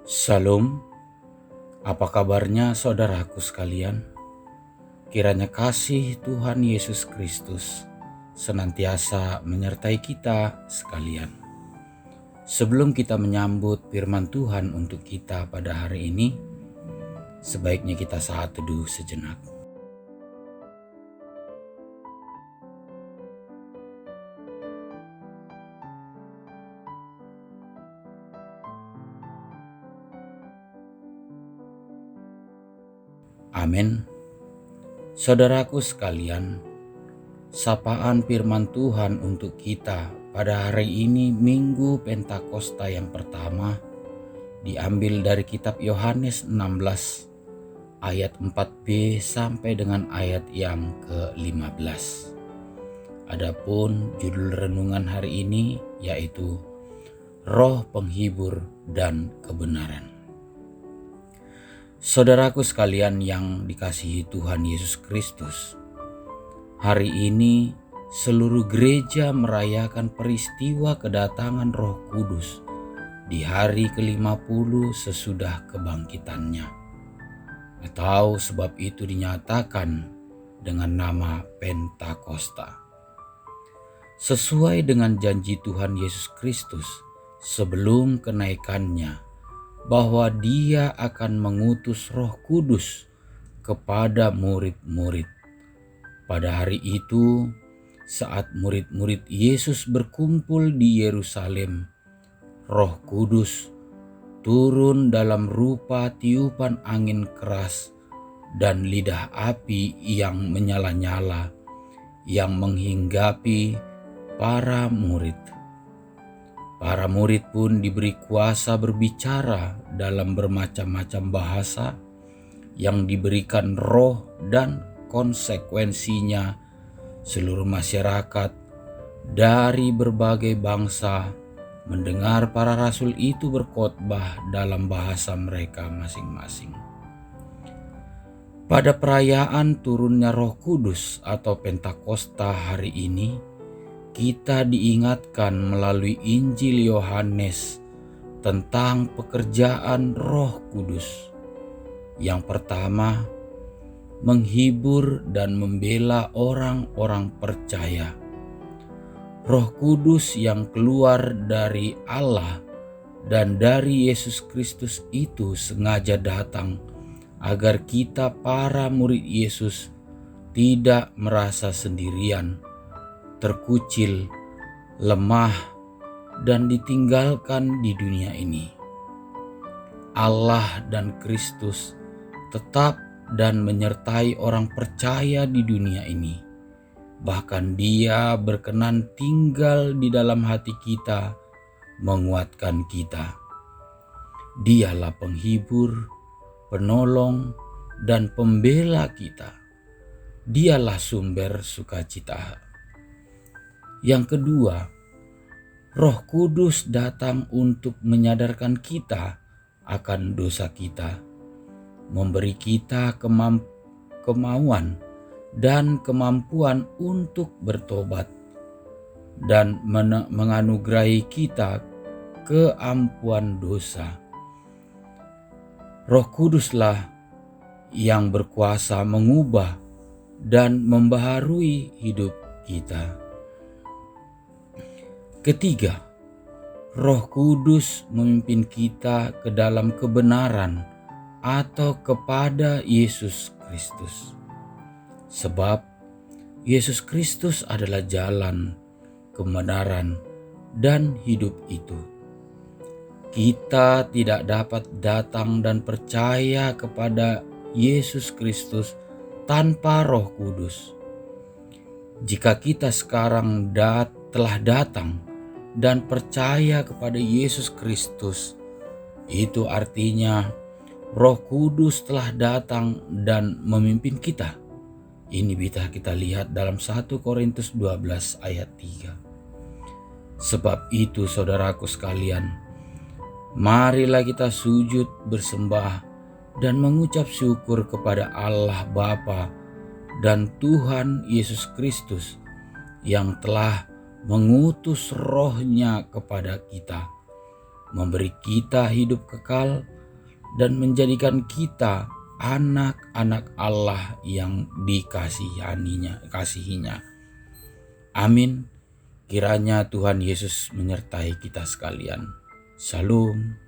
Salam, apa kabarnya saudaraku sekalian? Kiranya kasih Tuhan Yesus Kristus senantiasa menyertai kita sekalian. Sebelum kita menyambut firman Tuhan untuk kita pada hari ini, sebaiknya kita saat teduh sejenak. Amin. Saudaraku sekalian, sapaan firman Tuhan untuk kita pada hari ini Minggu Pentakosta yang pertama diambil dari kitab Yohanes 16 ayat 4b sampai dengan ayat yang ke-15. Adapun judul renungan hari ini yaitu Roh Penghibur dan Kebenaran. Saudaraku sekalian yang dikasihi Tuhan Yesus Kristus, hari ini seluruh gereja merayakan peristiwa kedatangan Roh Kudus di hari ke-50 sesudah kebangkitannya, atau sebab itu dinyatakan dengan nama Pentakosta. Sesuai dengan janji Tuhan Yesus Kristus sebelum kenaikannya, bahwa Dia akan mengutus Roh Kudus kepada murid-murid. Pada hari itu, saat murid-murid Yesus berkumpul di Yerusalem, Roh Kudus turun dalam rupa tiupan angin keras dan lidah api yang menyala-nyala yang menghinggapi para murid. Para murid pun diberi kuasa berbicara dalam bermacam-macam bahasa yang diberikan Roh, dan konsekuensinya seluruh masyarakat dari berbagai bangsa mendengar para rasul itu berkhotbah dalam bahasa mereka masing-masing. Pada perayaan turunnya Roh Kudus atau Pentakosta hari ini, kita diingatkan melalui Injil Yohanes tentang pekerjaan Roh Kudus. Yang pertama, menghibur dan membela orang-orang percaya. Roh Kudus yang keluar dari Allah dan dari Yesus Kristus itu sengaja datang agar kita para murid Yesus tidak merasa sendirian, terkucil, lemah, dan ditinggalkan di dunia ini. Allah dan Kristus tetap dan menyertai orang percaya di dunia ini. Bahkan Dia berkenan tinggal di dalam hati kita, menguatkan kita. Dialah penghibur, penolong, dan pembela kita. Dialah sumber sukacita. Yang kedua, Roh Kudus datang untuk menyadarkan kita akan dosa kita, memberi kita kemauan dan kemampuan untuk bertobat, dan menganugerahi kita keampuan dosa. Roh Kuduslah yang berkuasa mengubah dan membaharui hidup kita. Ketiga, Roh Kudus memimpin kita ke dalam kebenaran atau kepada Yesus Kristus. Sebab Yesus Kristus adalah jalan, kebenaran, dan hidup itu. Kita tidak dapat datang dan percaya kepada Yesus Kristus tanpa Roh Kudus. Jika kita sekarang telah datang dan percaya kepada Yesus Kristus, itu artinya Roh Kudus telah datang dan memimpin kita. Ini bisa kita lihat dalam 1 Korintus 12 ayat 3. Sebab itu saudaraku sekalian, marilah kita sujud bersembah dan mengucap syukur kepada Allah Bapa dan Tuhan Yesus Kristus yang telah mengutus Roh-Nya kepada kita, memberi kita hidup kekal dan menjadikan kita anak-anak Allah yang kasihinya. Amin. Kiranya Tuhan Yesus menyertai kita sekalian. Shalom.